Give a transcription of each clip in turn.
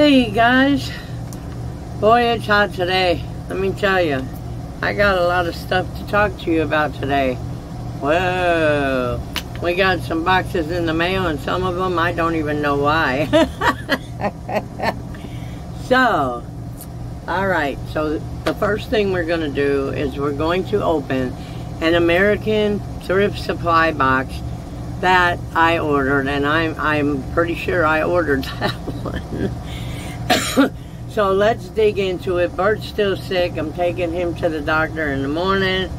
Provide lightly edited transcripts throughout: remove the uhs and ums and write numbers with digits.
Hey guys, boy it's hot today. Let me tell you, I got a lot of stuff to talk to you about today. Whoa, we got some boxes in the mail and some of them I don't even know why. So, alright, so the first thing we're going to do is we're going to open an American thrift supply box that I ordered, and I'm pretty sure I ordered that one. So let's dig into it. Bert's still sick. I'm taking him to the doctor in the morning,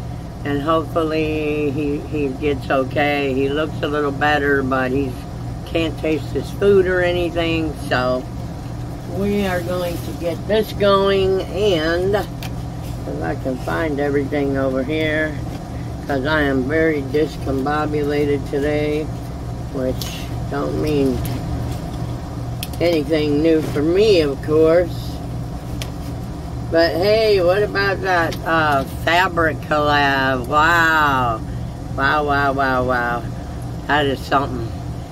and hopefully he gets okay. He looks a little better, but he can't taste his food or anything. So we are going to get this going, and if I can find everything over here, because I am very discombobulated today, which don't mean anything new for me, of course. But hey, what about that fabric collab? Wow. Wow, wow, wow, wow. That is something.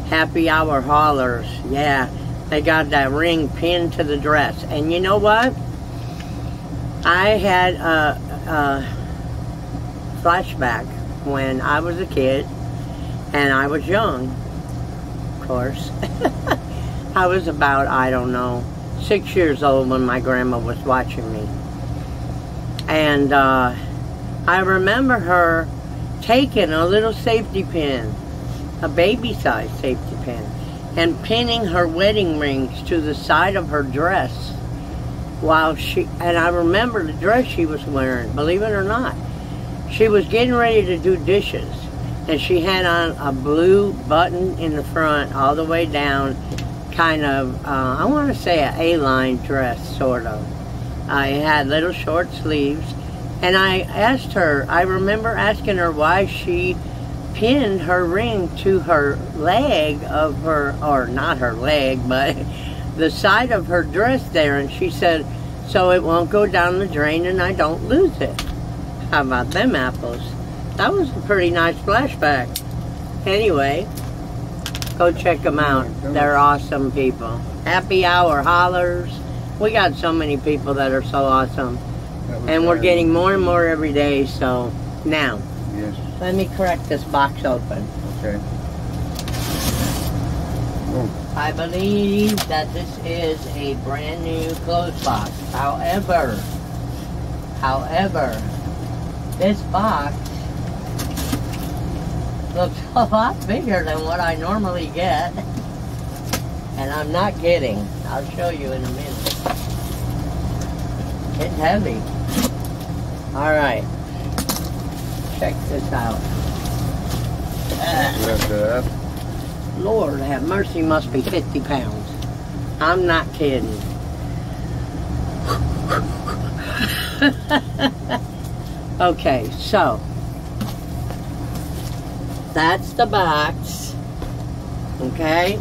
Happy hour haulers. Yeah, they got that ring pinned to the dress. And you know what? I had a flashback when I was a kid, and I was young, of course. I was about, I don't know, 6 years old when my grandma was watching me. And I remember her taking a little safety pin, a baby-sized safety pin, and pinning her wedding rings to the side of her dress while and I remember the dress she was wearing, believe it or not. She was getting ready to do dishes, and she had on a blue button in the front all the way down, kind of, I want to say an A-line dress, sort of. It had little short sleeves, and I asked her, I remember asking her why she pinned her ring to her leg of her, or not her leg, but the side of her dress there, and she said, so it won't go down the drain and I don't lose it. How about them apples? That was a pretty nice flashback. Anyway, go check them out. They're awesome people. Happy hour haulers. We got so many people that are so awesome. And we're getting more and more every day. So now, yes, let me crack this box open. Okay. Oh. I believe that this is a brand new clothes box. However, this box looks a lot bigger than what I normally get. And I'm not kidding. I'll show you in a minute. It's heavy. Alright. Check this out. Lord have mercy, must be 50 pounds. I'm not kidding. Okay, so that's the box. Okay,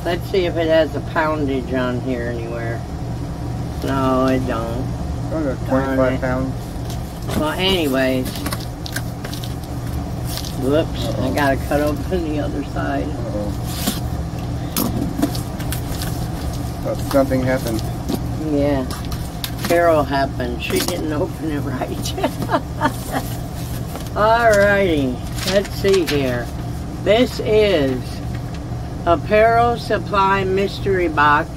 let's see if it has a poundage on here anywhere. No, it don't. Oh, 25 pounds. Well, anyways, whoops, I gotta cut open the other side. Oh, something happened. Yeah. Carol happened. She didn't open it right. Alrighty, let's see here. This is Apparel Supply Mystery Box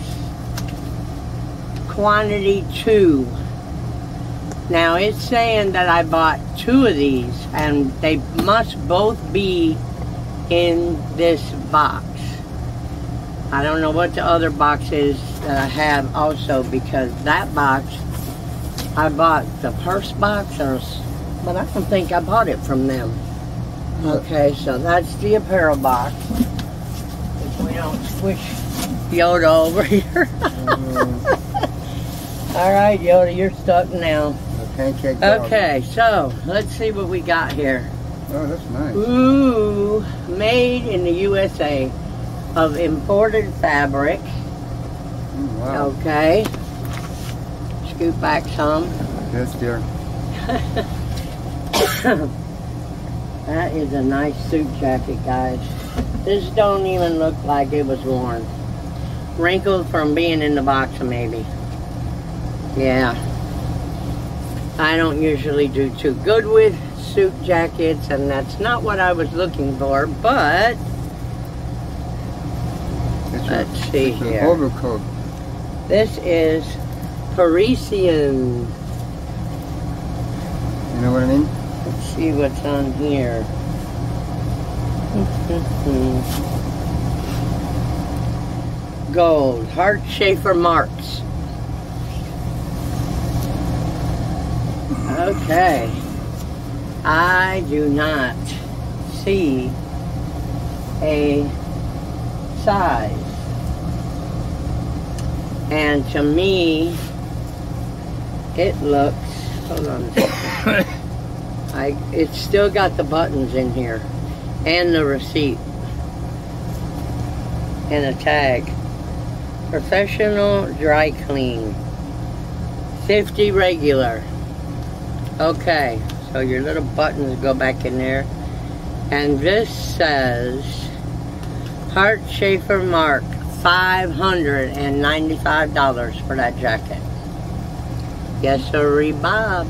Quantity 2. Now it's saying that I bought 2 of these, and they must both be in this box. I don't know what the other box is that I have also, because that box, I bought the purse box, but I don't think I bought it from them. Okay, so that's the apparel box. If we don't squish Yoda over here. Alright, Yoda, you're stuck now. Pancake dog. Okay, so let's see what we got here. Oh, that's nice. Ooh, made in the USA of imported fabric. Wow. Okay. Scoot back some. Yes, dear. That is a nice suit jacket, guys. This don't even look like it was worn. wrinkled from being in the box maybe. Yeah. I don't usually do too good with suit jackets, and that's not what I was looking for, but let's see it's here. An overcoat. This is Parisian. You know what I mean? Let's see what's on here. Gold, heart Schaefer marks. Okay. I do not see a size. And to me, it looks, hold on a second. It's still got the buttons in here. And the receipt. And a tag. Professional dry clean. 50 regular. Okay, so your little buttons go back in there. And this says Hart Schaefer Mark, $595 for that jacket. Yes, sirree, Bob.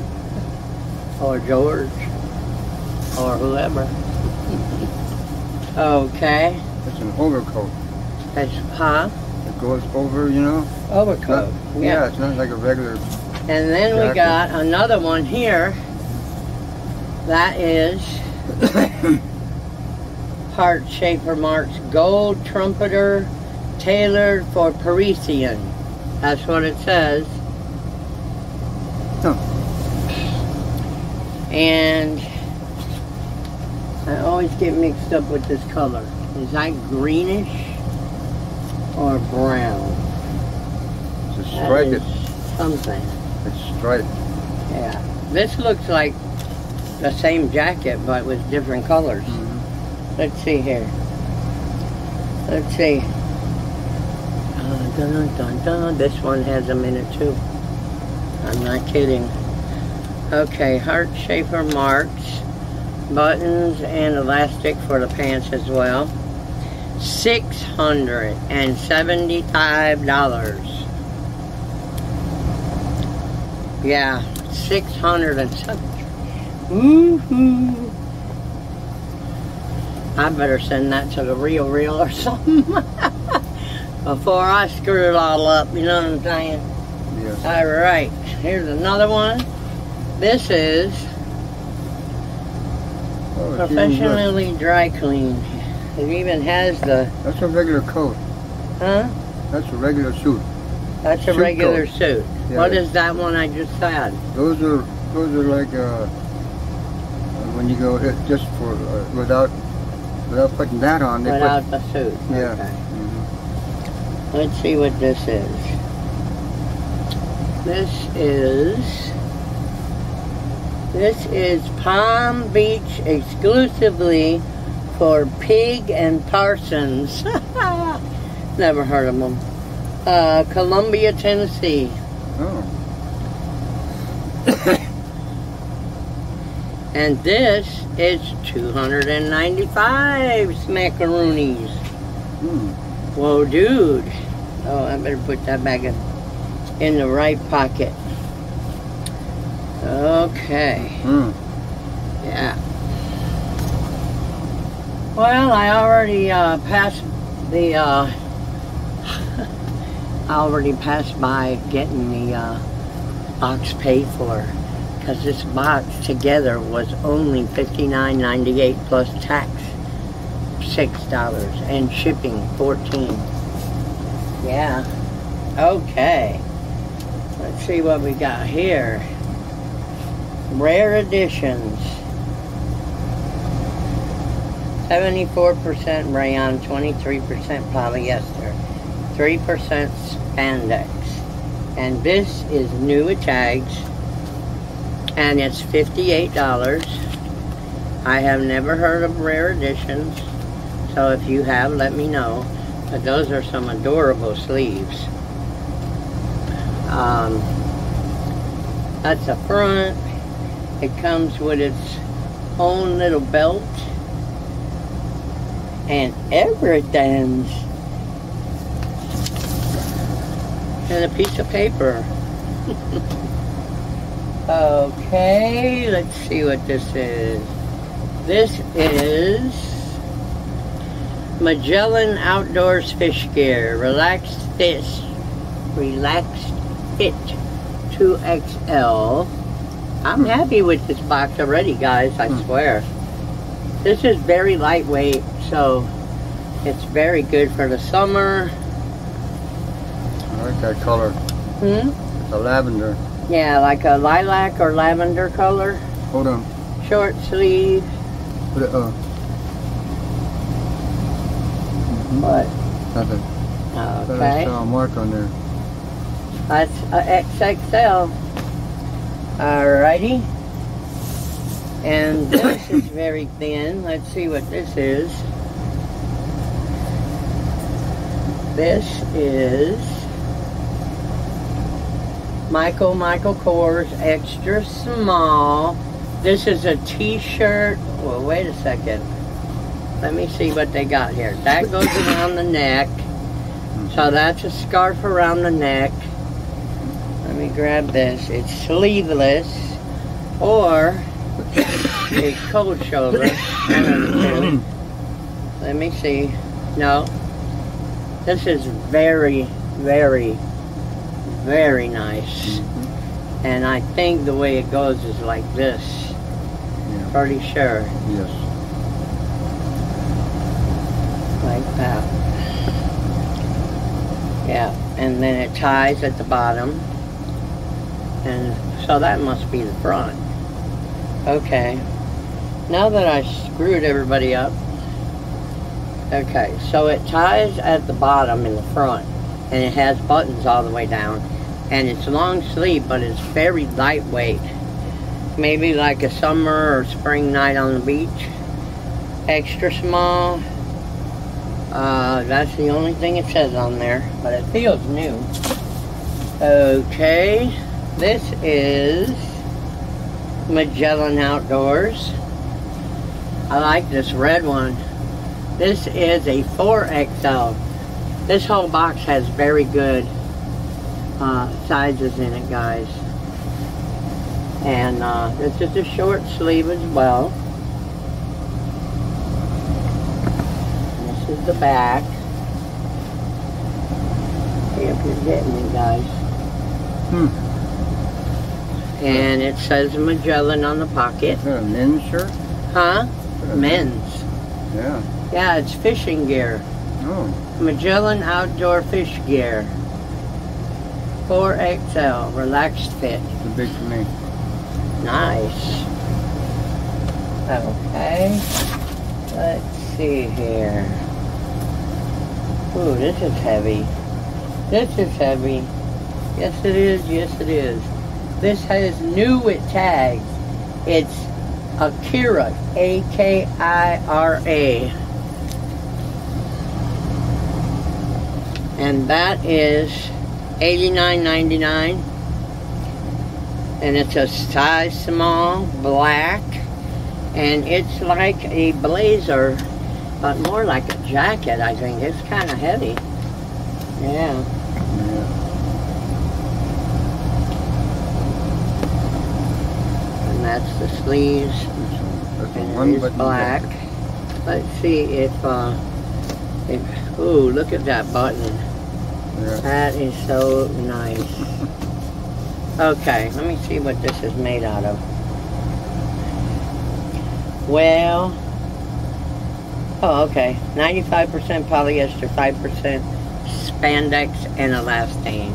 Or George. Or whoever. Okay. It's an overcoat. That's, huh? It goes over, you know? Overcoat. Yeah, it's not like a regular. And then jacket. we got another one here. That is Hart Schaefer Marks Gold Trumpeter tailored for Parisian. That's what it says. Huh. And I always get mixed up with this color. Is that greenish or brown? It's a striped. That is something. It's striped. Yeah. This looks like the same jacket but with different colors. Mm-hmm. Let's see here. Let's see. Dun, dun, dun. This one has them in it too. I'm not kidding. Okay, Hart Schaefer Marks. Buttons and elastic for the pants as well. $675. Yeah, 600 and something. Woohoo! I better send that to the real or something before I screw it all up. You know what I'm saying? Yes. All right. Here's another one. This is professionally dry cleaned. It even has the. That's a regular coat. Huh? That's a regular suit. That's a Suit regular coat. suit. Yeah. What is that one I just said? Those are like when you go just for without putting that on. They Without the suit. Yeah. Okay. Mm-hmm. Let's see what this is. This is Palm Beach exclusively for Pig and Parsons. Never heard of them. Columbia, Tennessee. Oh. And this is 295 smackaroonies. Whoa, dude. Oh, I better put that back in the right pocket. Okay. Yeah. Well, I already passed the I already passed by getting the box paid for, because this box together was only $59.98 plus tax $6 and shipping $14. Yeah. Okay. Let's see what we got here. Rare editions. 74% rayon, 23% polyester, 3% spandex. And this is new at tags, and it's $58. I have never heard of rare editions, so if you have, let me know. But those are some adorable sleeves. That's the front. It comes with its own little belt and everything. and a piece of paper. Okay, let's see what this is. This is Magellan Outdoors Fish Gear, Relaxed Fit 2XL. I'm happy with this box already, guys, I swear. This is very lightweight, so it's very good for the summer. I like that color. It's a lavender. Yeah, like a lilac or lavender color. Hold on. Short sleeve. Put it What? Nothing. Okay. I saw a mark on there. That's a XXL. Alrighty. And this is very thin. Let's see what this is. This is Michael Kors Extra Small. This is a t-shirt. Well, wait a second. Let me see what they got here. That goes around the neck. So that's a scarf around the neck. Let me grab this. It's sleeveless or a cold shoulder. Let me see. No. This is very, very, very nice. And I think the way it goes is like this. Yeah. Pretty sure. Yes. Like that. Yeah. And then it ties at the bottom. And so that must be the front. Okay. Now that I screwed everybody up. Okay, so it ties at the bottom in the front. And it has buttons all the way down. And it's long sleeve, but it's very lightweight. Maybe like a summer or spring night on the beach. Extra small. That's the only thing it says on there. But it feels new. Okay. This is Magellan Outdoors. I like this red one. This is a 4XL. This whole box has very good sizes in it, guys. And this is a short sleeve as well. This is the back. See if you're getting me, guys. And it says Magellan on the pocket. Is that a men's shirt? Huh? Men's. Yeah. Yeah, it's fishing gear. Oh. Magellan Outdoor Fish Gear. 4XL, relaxed fit. Too big for me. Nice. Okay. Let's see here. Ooh, this is heavy. This is heavy. Yes, it is. Yes, it is. This has new with tags. It's Akira, A-K-I-R-A. And that is $89.99. And it's a size small, black. And it's like a blazer, but more like a jacket, I think. It's kind of heavy. Yeah. And that's the sleeves. And it is black. Let's see if ooh, look at that button. Yeah. That is so nice. Okay, let me see what this is made out of. Well, oh, okay. 95% polyester, 5% spandex, and elastane.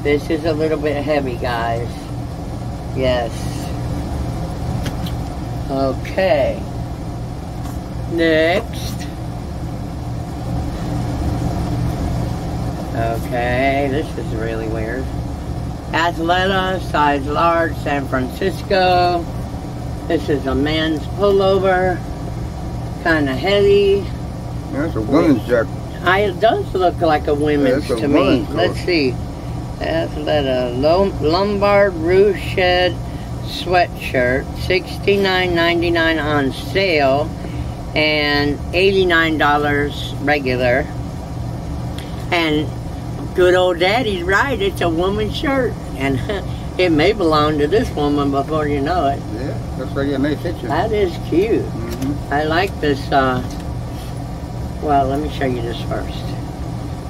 This is a little bit heavy, guys. Yes. Okay. Next. Okay, this is really weird. Athleta, size large, San Francisco. This is a men's pullover. Kind of heavy. That's a women's jacket. It does look like a women's to me. Let's see. Athleta Lombard Rouge Shed sweatshirt, $69.99 on sale, and $89 regular. And good old daddy's right. It's a woman's shirt. And it may belong to this woman before you know it. Yeah, looks like it may fit you. That is cute. Mm-hmm. I like this. Well, let me show you this first.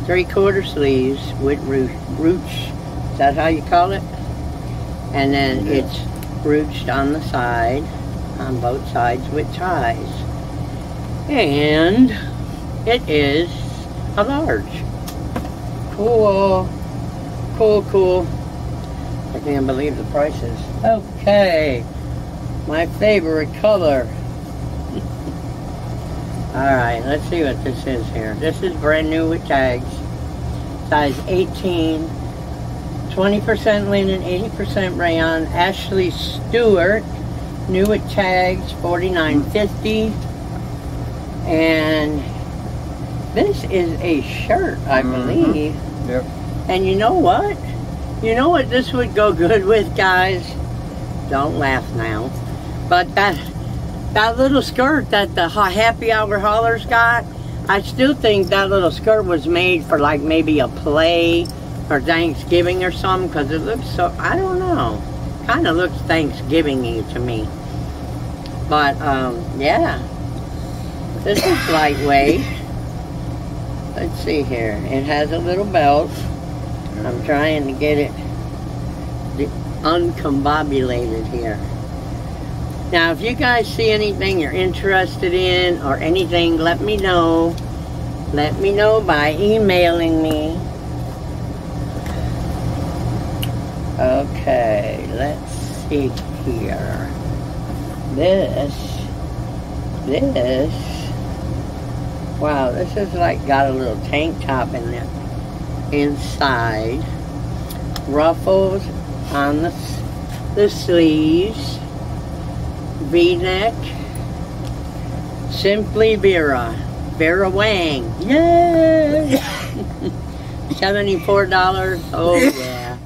3/4 sleeves with ruche. Is that how you call it? And then Yeah. it's ruched on the side, on both sides with ties. And it is a large. Cool. Cool, cool. I can't believe the prices. Okay. My favorite color. Alright, let's see what this is here. This is brand new with tags. Size 18. 20% linen, 80% rayon. Ashley Stewart. New with tags. $49.50. And this is a shirt, I believe. Yep. And you know what? You know what this would go good with, guys? Don't laugh now. But that little skirt that the Happy Hour haulers got, I still think that little skirt was made for like maybe a play or Thanksgiving or something, because it looks so, I don't know. Kind of looks Thanksgiving-y to me. But, yeah. This is lightweight. Let's see here. It has a little belt. I'm trying to get it uncombobulated here. Now, if you guys see anything you're interested in or anything, let me know. Let me know by emailing me. Okay, let's see here. This. Wow, this is like got a little tank top in there. Inside. Ruffles on the sleeves. V-neck. Simply Vera Wang. Yay! $74. Oh yeah.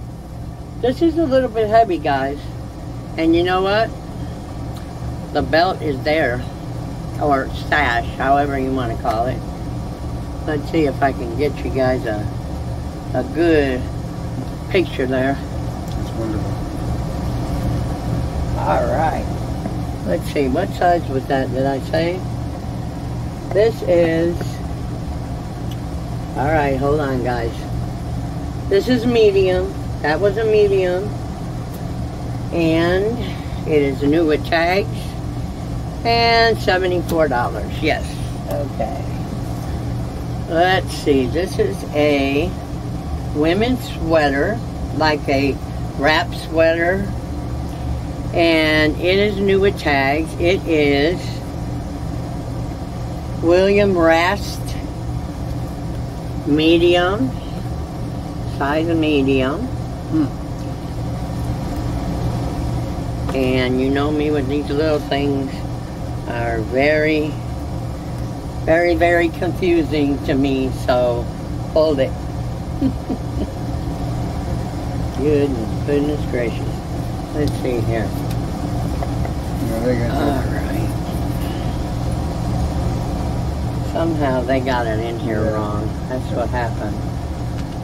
This is a little bit heavy, guys. And you know what? The belt is there. Or stash, however you want to call it. Let's see if I can get you guys a good picture there. That's wonderful. Alright. Let's see, what size was that, did I say? This is... Alright, hold on, guys. This is medium. That was a medium. And it is new with tags. And $74. Yes. Okay. Let's see. This is a women's sweater, like a wrap sweater. And it is new with tags. It is William Rast medium. Size medium. And you know me with these little things are very, very, very confusing to me, so hold it. Goodness gracious. Let's see here. Alright. Somehow they got it in here wrong. That's what happened.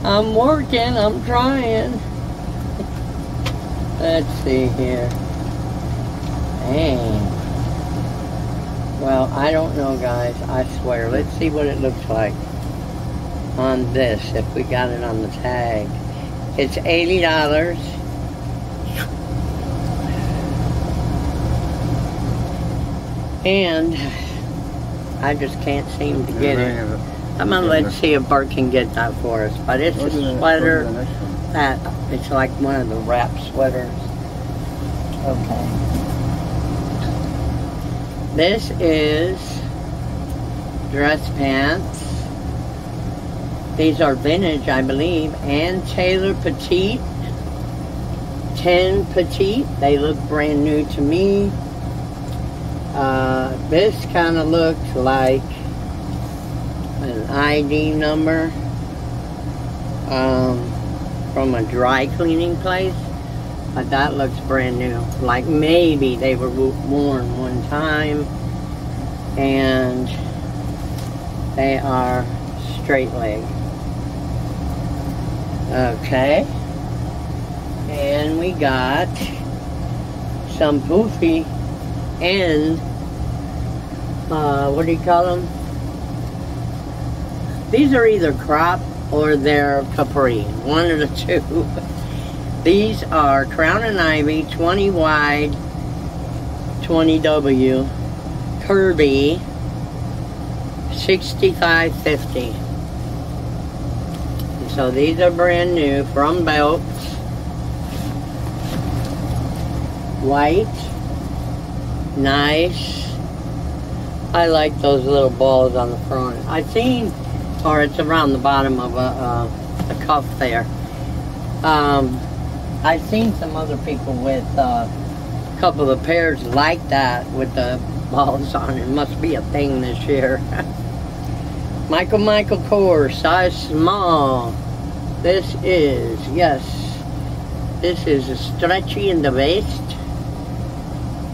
I'm working, I'm trying. Let's see here. Dang. Well, I don't know, guys. I swear. Let's see what it looks like on this, if we got it on the tag. It's $80. And I just can't seem to get it. I'm going to let's see if Bert can get that for us. But it's a sweater that, it's like one of the wrap sweaters. Okay. This is dress pants. These are vintage, I believe, and Taylor Petite. 10 Petite. They look brand new to me. This kind of looks like an ID number from a dry cleaning place. But that looks brand new. Like maybe they were worn one time. And they are straight leg. Okay. And we got some poofy and what do you call them? These are either crop or they're capri, one of the two. These are Crown and Ivy 20 wide 20W Kirby 6550. So these are brand new from Belts. White, nice. I like those little balls on the front. I've seen, or it's around the bottom of a cuff there. I've seen some other people with a couple of pairs like that with the balls on. It must be a thing this year. Michael Kors, size small. This is, yes, this is a stretchy in the waist.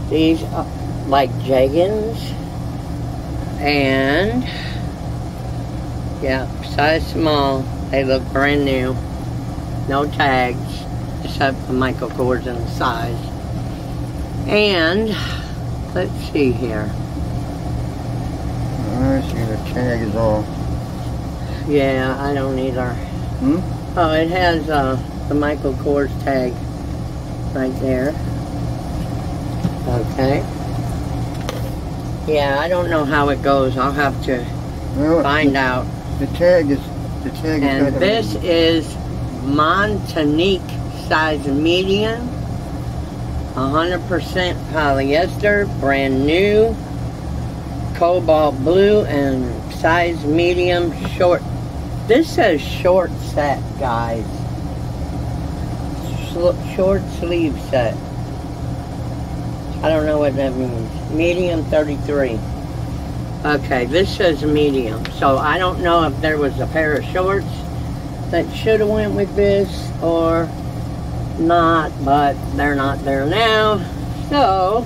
These are like jeggings. And, yeah, size small. They look brand new. No tags, except the Michael Kors and the size. And, let's see here. I see the tag is all. Yeah, I don't either. Oh, it has the Michael Kors tag right there. Okay. Yeah, I don't know how it goes. I'll have to find out. The tag is. And this is Montanique size medium, 100% polyester, brand new, cobalt blue, and size medium short. This says short set, guys. Short sleeve set. I don't know what that means. Medium 33. Okay, this says medium. So I don't know if there was a pair of shorts that should have went with this or not, but they're not there now. So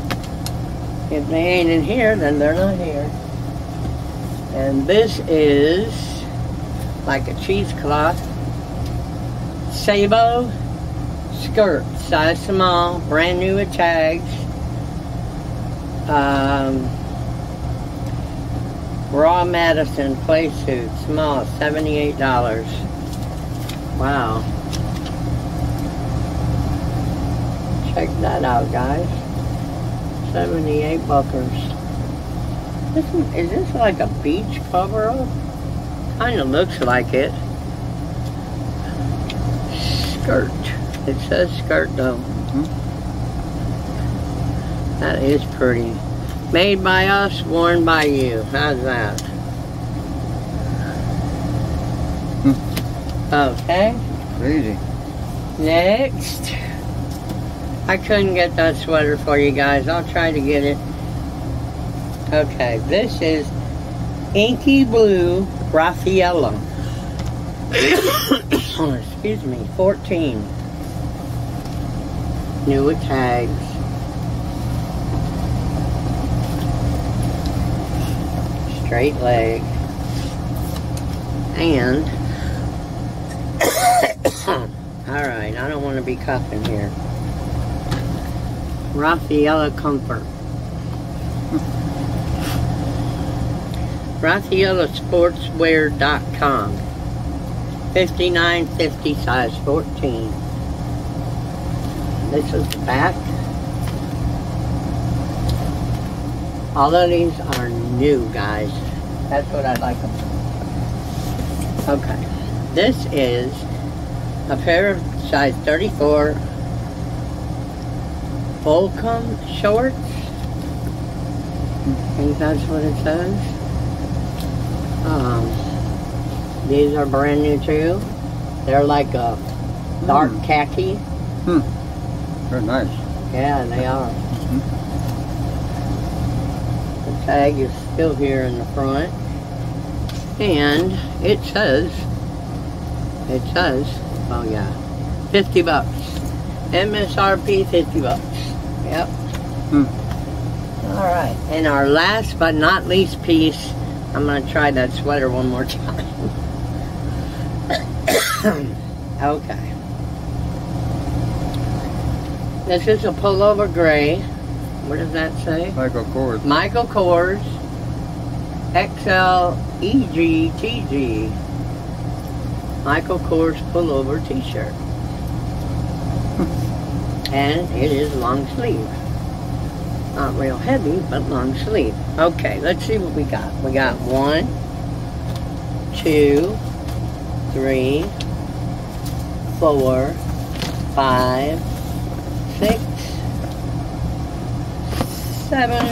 if they ain't in here, then they're not here. And this is like a cheesecloth sable skirt, size small, brand new with tags. Raw Madison play suit, small, $78. Wow. Check that out, guys. 78 buckers. Is this like a beach cover-up? Kind of looks like it. Skirt. It says skirt though. That is pretty. Made by us, worn by you. How's that? Okay. Crazy. Next. I couldn't get that sweater for you guys. I'll try to get it. Okay, this is Inky Blue Raffaello. Oh, excuse me, 14. New with tags. Straight leg. And alright, I don't want to be coughing here. Raffaello Comfort. RaffaelloSportswear.com. 5950 size 14. This is the back. All of these are new, guys. That's what I like them. Okay. This is a pair of size 34 Volcom shorts. I think that's what it says. These are brand new too. They're like a dark khaki. They're nice. Yeah, they are. The tag is still here in the front. And it says, oh yeah, 50 bucks. MSRP 50 bucks. Yep. Alright, and our last but not least piece, I'm going to try that sweater one more time. Okay. This is a pullover gray. What does that say? Michael Kors. Michael Kors XL EGTG. Michael Kors pullover t-shirt. And it is long sleeve. Not real heavy, but long sleeve. Okay, let's see what we got. We got 1, 2, 3, 4, 5, 6, 7,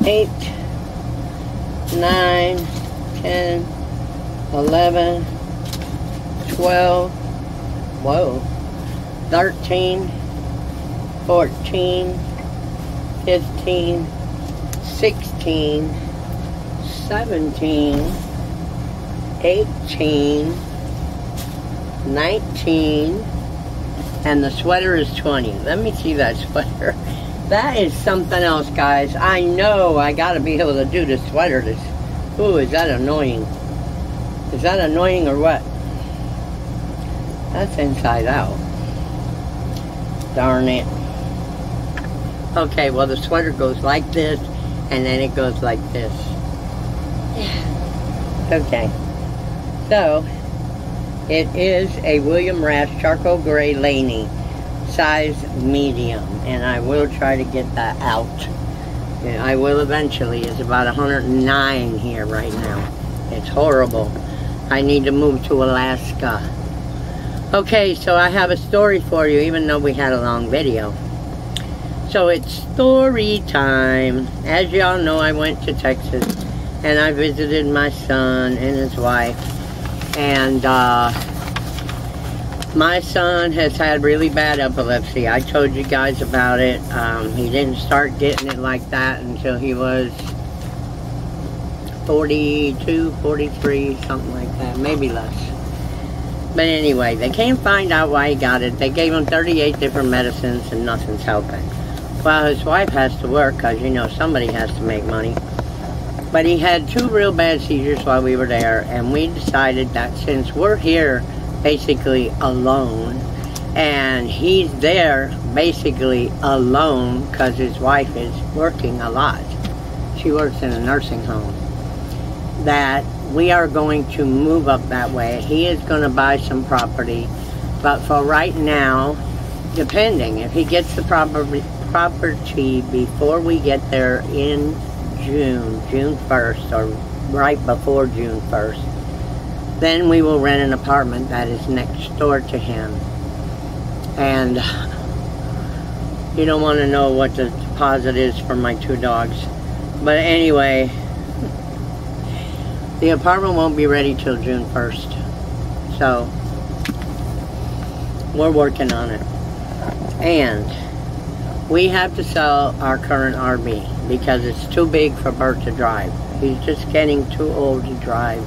8, 9, 10, 11, 12, whoa, 13, 14, 15, 16, 17, 18, 19, and the sweater is 20. Let me see that sweater. That is something else, guys. I know I gotta be able to do the sweater. Ooh, is that annoying? Is that annoying or what? That's inside out. Darn it. Okay, well the sweater goes like this, and then it goes like this. Okay. So, it is a William Rash charcoal gray Laney, size medium, and I will try to get that out. And I will eventually. It's about 109 here right now. It's horrible. I need to move to Alaska. Okay, so I have a story for you, even though we had a long video. So it's story time. As y'all know, I went to Texas and I visited my son and his wife. And my son has had really bad epilepsy. I told you guys about it. He didn't start getting it like that until he was 42, 43, something like that, maybe less. But anyway, they can't find out why he got it. They gave him 38 different medicines and nothing's helping. Well, his wife has to work because, you know, somebody has to make money. But he had 2 real bad seizures while we were there, and we decided that since we're here basically alone, and he's there basically alone because his wife is working a lot. She works in a nursing home. That we are going to move up that way. He is going to buy some property, but for right now, depending if he gets the property before we get there in June 1st, or right before June 1st, then we will rent an apartment that is next door to him. And you don't want to know what the deposit is for my 2 dogs. But anyway, the apartment won't be ready till June 1st. So, we're working on it. And we have to sell our current RV because it's too big for Bert to drive. He's just getting too old to drive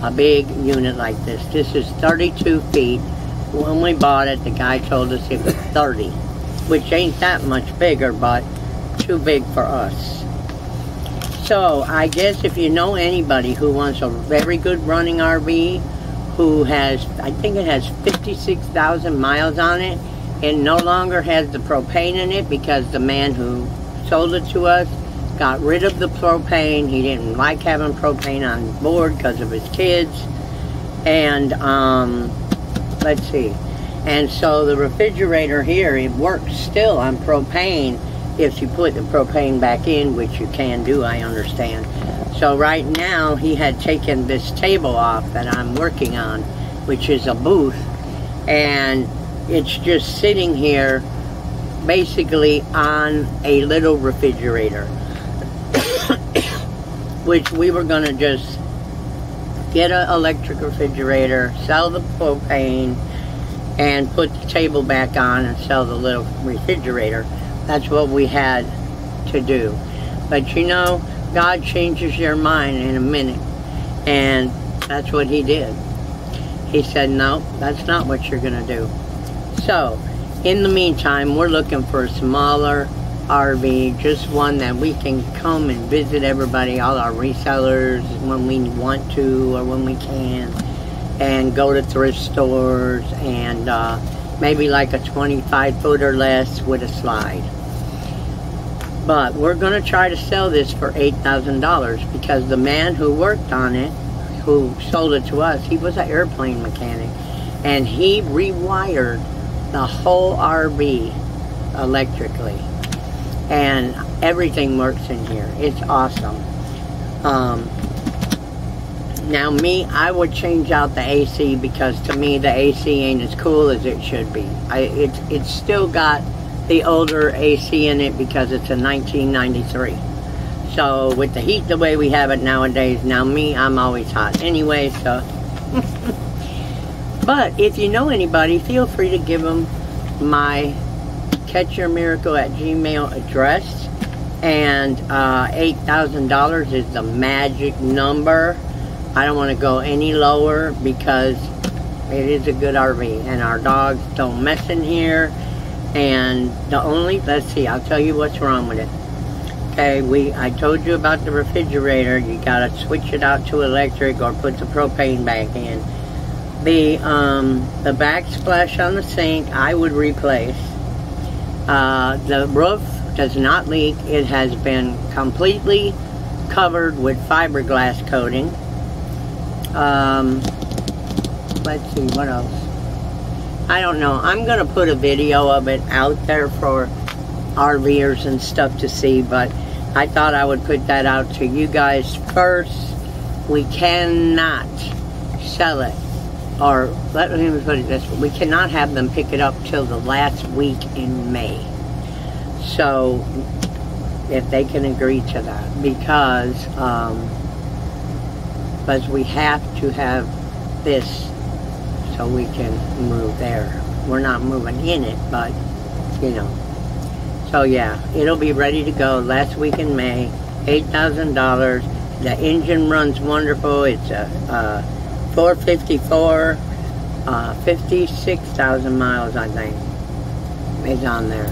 a big unit like this. This is 32 feet. When we bought it, the guy told us it was 30, which ain't that much bigger, but too big for us. So, I guess if you know anybody who wants a very good running RV, who has, I think it has 56,000 miles on it, it no longer has the propane in it because the man who sold it to us got rid of the propane. He didn't like having propane on board because of his kids. And, let's see. And so the refrigerator here, it works still on propane if you put the propane back in, which you can do, I understand. So right now, he had taken this table off that I'm working on, which is a booth, and it's just sitting here basically on a little refrigerator, which we were going to just get an electric refrigerator, sell the propane, and put the table back on and sell the little refrigerator. That's what we had to do. But you know, God changes your mind in a minute. And that's what he did. He said, no, that's not what you're going to do. So, in the meantime, we're looking for a smaller RV, just one that we can come and visit everybody, all our resellers, when we want to or when we can, and go to thrift stores, and maybe like a 25 foot or less with a slide. But we're going to try to sell this for $8,000 because the man who worked on it, who sold it to us, he was an airplane mechanic, and he rewired the whole RV electrically, and everything works in here. It's awesome. Now me, I would change out the AC because to me the AC ain't as cool as it should be. It's still got the older AC in it because it's a 1993. So with the heat the way we have it nowadays, now me, I'm always hot anyway, so. But if you know anybody, feel free to give them my catchyourmiracle@gmail address, and $8,000 is the magic number. I don't want to go any lower because it is a good RV, and our dogs don't mess in here. And the only, let's see, I'll tell you what's wrong with it. Okay, I told you about the refrigerator. You gotta switch it out to electric or put the propane back in. The backsplash on the sink, I would replace. The roof does not leak. It has been completely covered with fiberglass coating. Let's see, what else? I don't know. I'm going to put a video of it out there for RVers and stuff to see, but I thought I would put that out to you guys first. We cannot sell it, or let me put it this way, we cannot have them pick it up till the last week in May. So, if they can agree to that, because we have to have this so we can move there. We're not moving in it, but, you know. So yeah, it'll be ready to go last week in May. $8,000. The engine runs wonderful. It's a 454, 56,000 miles, I think, is on there.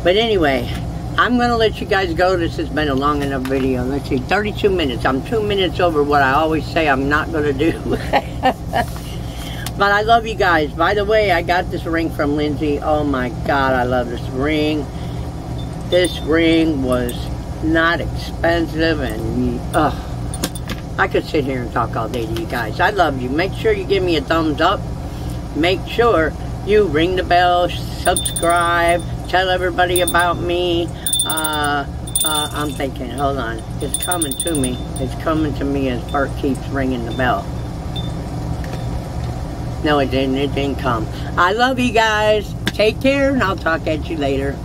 But anyway, I'm going to let you guys go. This has been a long enough video. Let's see, 32 minutes. I'm 2 minutes over what I always say I'm not going to do. But I love you guys. By the way, I got this ring from Lindsay. Oh my God, I love this ring. This ring was not expensive, and I could sit here and talk all day to you guys. I love you. Make sure you give me a thumbs up. Make sure you ring the bell, subscribe, tell everybody about me. I'm thinking, hold on, it's coming to me. It's coming to me as Bart keeps ringing the bell. No, it didn't come. I love you guys. Take care, and I'll talk at you later.